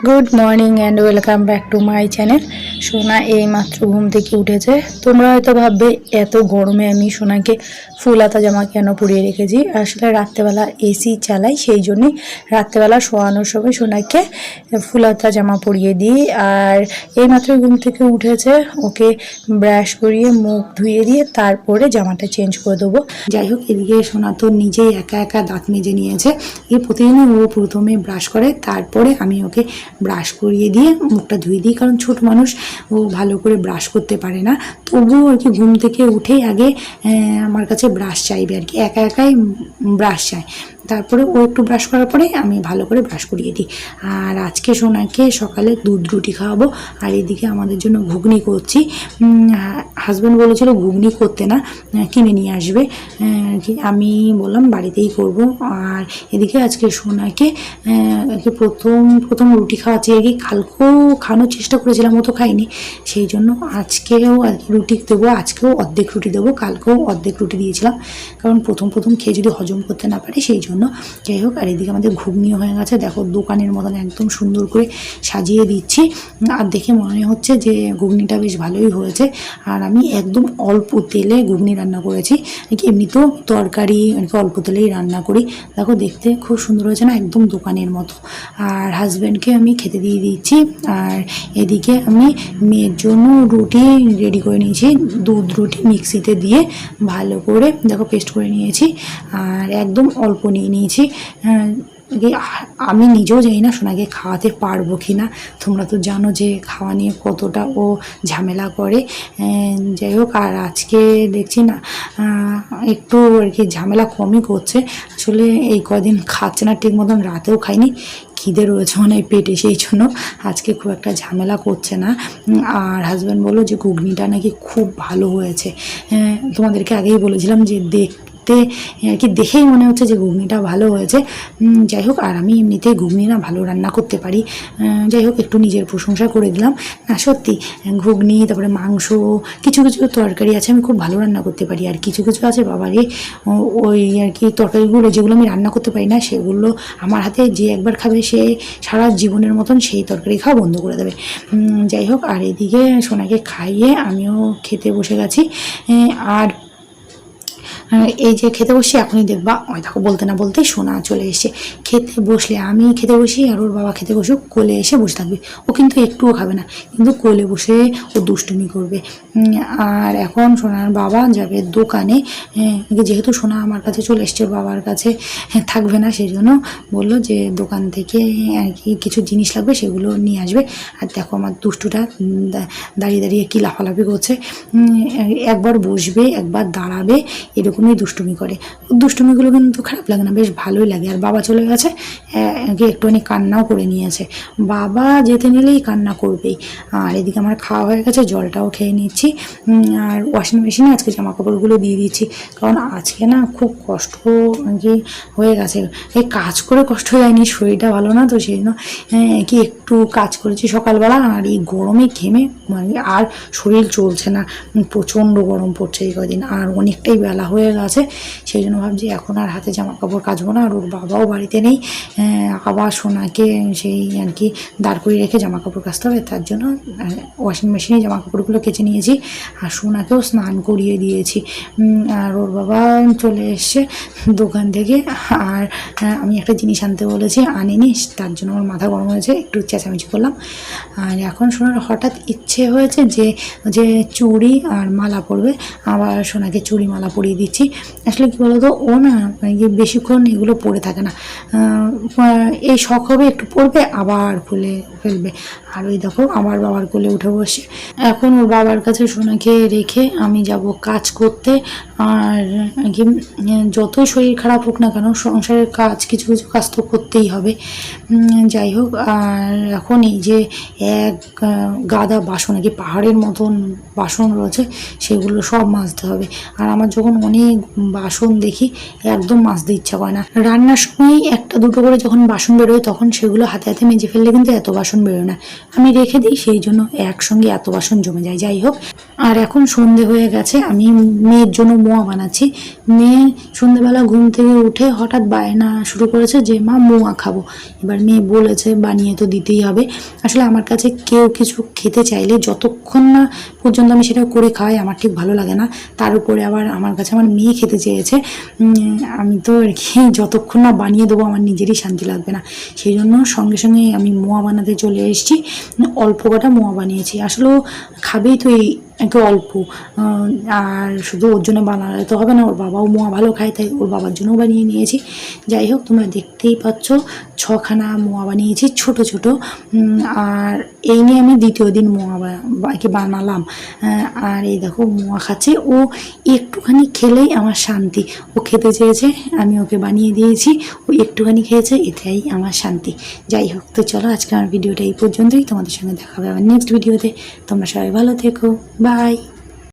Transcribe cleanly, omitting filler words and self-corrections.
Good morning and welcome back to my channel. সোনা এইমাত্র ঘুম থেকে উঠেছে। তোমরা হয়তো ভাববে এত গরমে আমি সোনাকে ফুল হাতা জামা কেন পরিয়ে রেখেছি। আসলে রাত্রেবেলা এসি চালাই, সেই জন্যই রাত্রেবেলা শোয়ানোর সময় সোনাকে ফুল হাতা জামা পরিয়ে দিই। আর এইমাত্র ঘুম থেকে উঠেছে, ওকে ব্রাশ করিয়ে মুখ ধুয়ে দিয়ে তারপরে জামাটা চেঞ্জ করে দেবো। যাই হোক, এদিকে সোনা তো নিজেই একা একা দাঁত মেজে নিয়েছে। এই প্রতিদিনই ও প্রথমে ব্রাশ করে, তারপরে আমি ওকে ব্রাশ করিয়ে দিয়ে মুখটা ধুয়ে দিই, কারণ ছোট মানুষ, ও ভালো করে ব্রাশ করতে পারে না। তবুও আর কি ঘুম থেকে উঠেই আগে আমার কাছে ব্রাশ চাইবে আর কি, একা একাই ব্রাশ চায়। তারপরে ও একটু ব্রাশ করার পরে আমি ভালো করে ব্রাশ করিয়ে দিই। আর আজকে সোনাকে সকালে দুধ রুটি খাওয়াবো, আর এদিকে আমাদের জন্য ঘুগনি করছি। হাজব্যান্ড বলেছিল ঘুগনি করতে না, কিনে নিয়ে আসবে। আমি বললাম বাড়িতেই করব। আর এদিকে আজকে সোনাকে প্রথম প্রথম রুটি খাওয়াচ্ছি আর কি। কালকেও খাওয়ানোর চেষ্টা করেছিলাম, ও তো খাইনি, সেই জন্য আজকেও আর কি রুটি দেবো। আজকেও অর্ধেক রুটি দেবো, কালকেও অর্ধেক রুটি দিয়েছিলাম, কারণ প্রথম প্রথম খেয়ে যদি হজম করতে না পারে সেই জন্য। যাই হোক, আর এদিকে আমাদের ঘুগনিও হয়ে গেছে। দেখো, দোকানের মতন একদম সুন্দর করে সাজিয়ে দিচ্ছি, আর দেখে মনে হচ্ছে যে ঘুগনিটা বেশ ভালোই হয়েছে। আর আমি একদম অল্প তেলে ঘুগনি রান্না করেছি, এমনিতেও তরকারি আর কি অল্প তেলেই রান্না করি। দেখো, দেখতে খুব সুন্দর হয়েছে না, একদম দোকানের মতো। আর হাজব্যান্ডকে আমি খেতে দিয়ে দিচ্ছি। আর এদিকে আমি মেয়ের জন্য রুটি রেডি করে নিয়েছি, দুধ রুটি মিক্সিতে দিয়ে ভালো করে দেখো পেস্ট করে নিয়েছি। আর একদম অল্প নিয়ে নিয়েছি। আমি নিজেও জানি না সোনাকে খাওয়াতে পারবো কি না। তোমরা তো জানো যে খাওয়া নিয়ে কতটা ও ঝামেলা করে। যাই হোক, আর আজকে দেখছি না একটু আর কি ঝামেলা কমই করছে। আসলে এই কদিন খাচ্ছে না ঠিক মতন, রাতেও খাইনি, খিদে রয়েছে মানে পেটে, সেই জন্য আজকে খুব একটা ঝামেলা করছে না। আর হাজব্যান্ড বললো যে ঘুগনিটা নাকি খুব ভালো হয়েছে। তোমাদেরকে আগেই বলেছিলাম যে আর কি দেখেই মনে হচ্ছে যে ঘুগনিটা ভালো হয়েছে। যাই হোক, আর আমি এমনিতেই ঘুগনি না ভালো রান্না করতে পারি। যাই হোক, একটু নিজের প্রশংসা করে দিলাম। না সত্যি, ঘুগনি, তারপরে মাংস, কিছু কিছু তরকারি আছে আমি খুব ভালো রান্না করতে পারি। আর কিছু কিছু আছে বাবারে, ওই আর কি তরকারিগুলো যেগুলো আমি রান্না করতে পারি না, সেগুলো আমার হাতে যে একবার খাবে সে সারা জীবনের মতন সেই তরকারি খাওয়া বন্ধ করে দেবে। যাই হোক, আর এদিকে সোনাকে খাইয়ে আমিও খেতে বসে গেছি। আর এই যে খেতে বসি, এখনই দেখবা ওই দেখো বলতে না বলতেই সোনা চলে এসে খেতে বসলে, আমি খেতে বসি আর ওর বাবা খেতে বসুক, কোলে এসে বসে থাকবে। ও কিন্তু একটুও খাবে না, কিন্তু কোলে বসে ও দুষ্টুমি করবে। আর এখন সোনার বাবা যাবে দোকানে, যেহেতু সোনা আমার কাছে চলে এসছে, বাবার কাছে থাকবে না, সেই জন্য বললো যে দোকান থেকে আর কি কিছু জিনিস লাগবে সেগুলো নিয়ে আসবে। আর দেখো আমার দুষ্টুটা দাঁড়িয়ে দাঁড়িয়ে কি লাফালাফি করছে, একবার বসবে একবার দাঁড়াবে, এরকমই দুষ্টুমি করে। দুষ্টুমিগুলো কিন্তু খারাপ লাগে না, বেশ ভালোই লাগে। আর বাবা চলে গেছে, একটুখানি কান্নাও করে নিয়েছে, বাবা যেতে নিলেই কান্না করবেই। আর এদিকে আমার খাওয়া হয়ে গেছে, জলটাও খেয়ে নিচ্ছি। আর ওয়াশিং মেশিনে আজকে জামা কাপড়গুলো দিয়ে দিচ্ছি, কারণ আজকে না খুব কষ্ট আর কি হয়ে গেছে। এই কাজ করে কষ্ট হয়ে যায়নি, শরীরটা ভালো না তো, সেই জন্য কি একটু কাজ করেছি সকালবেলা। আর এই গরমে ঘেমে মানে আর শরীর চলছে না, প্রচণ্ড গরম পড়ছে এই কদিন, আর অনেকটাই বেলা হয়ে গেছে। সেই জন্য ভাবছি এখন আর হাতে জামা কাপড় কাচবো না। আর ওর বাবাও বাড়িতে নেই, আবার সোনাকে সেই আর কি দাঁড় করিয়ে রেখে জামা কাপড় কাচতে হবে, তার জন্য ওয়াশিং মেশিনে জামা কাপড়গুলো কেচে নিয়েছি। আর সোনাকেও স্নান করিয়ে দিয়েছি। আর ওর বাবা চলে এসছে দোকান থেকে। আর আমি একটা জিনিস আনতে বলেছি, আনিনি, তার জন্য আমার মাথা গরম হয়েছে, একটু চেঁচামেচি করলাম। আর এখন সোনার হঠাৎ ইচ্ছে হয়েছে যে যে চুড়ি আর মালা পরবে, আবার সোনাকে চুড়ি মালা পরিয়ে দিচ্ছি। আসলে কী বলতো, ও না বেশিক্ষণ এগুলো পরে থাকে না, এই শখ হবে একটু পরবে আবার খুলে ফেলবে। আর ওই দেখো আমার বাবার কোলে উঠে বসে। এখন ওর বাবার কাছে সোনাকে রেখে আমি যাব কাজ করতে। আর কি যতই শরীর খারাপ হোক না কেন, সংসারের কাজ কিছু কিছু কাজ তো করতেই হবে। যাই হোক, আর এখন এই যে এক গাদা বাসন আর কি পাহাড়ের মতন বাসন রয়েছে, সেগুলো সব মাজতে হবে। আর আমার যখন অনেক বাসন দেখি একদম মাজতে ইচ্ছা করে না। রান্নার সময় একটা দুটো করে যখন বাসন বেরোয় তখন সেগুলো হাতে হাতে মেজে ফেললে কিন্তু এত বাসন বেরোয় না, আমি রেখে দিই, সেই জন্য একসঙ্গে এত বাসন জমে যায়। যাই হোক, আর এখন সন্ধে হয়ে গেছে, আমি মেয়ের জন্য মোয়া বানাচ্ছি। মেয়ে সন্ধেবেলা ঘুম থেকে উঠে হঠাৎ বায়না শুরু করেছে যে মা মোয়া খাবো। এবার মেয়ে বলেছে বানিয়ে তো দিতেই হবে। আসলে আমার কাছে কেউ কিছু খেতে চাইলে যতক্ষণ না পর্যন্ত আমি সেটা করে খাওয়াই আমার ঠিক ভালো লাগে না। তার উপরে আবার আমার কাছে আমার মেয়ে খেতে চেয়েছে, আমি তো আর কি যতক্ষণ না বানিয়ে দেবো আমার নিজেরই শান্তি লাগবে না। সেই জন্য সঙ্গে সঙ্গে আমি মোয়া বানাতে চলে এসেছি। অল্প কটা মোয়া বানিয়েছি, আসলে খাবেই তো এই একটু অল্প, আর শুধু ওর জন্য বানালে তো হবে না, ওর বাবাও মোয়া ভালো খায়, তাই ওর বাবার জন্যও বানিয়ে নিয়েছি। যাই হোক, তোমরা দেখতেই পাচ্ছ 6খানা মোয়া বানিয়েছি ছোট ছোট। আর এই নিয়ে আমি দ্বিতীয় দিন মোয়া বানালাম। আর এই দেখো মোয়া খাচ্ছে, ও একটুখানি খেলেই আমার শান্তি। ও খেতে চেয়েছে, আমি ওকে বানিয়ে দিয়েছি, ও একটুখানি খেয়েছে, এটাই আমার শান্তি। যাই হোক, তো চলো আজকে আমার ভিডিওটা এই পর্যন্তই, তোমাদের সঙ্গে দেখা হবে আবার নেক্সট ভিডিওতে। তোমরা সবাই ভালো থেকো, বাই।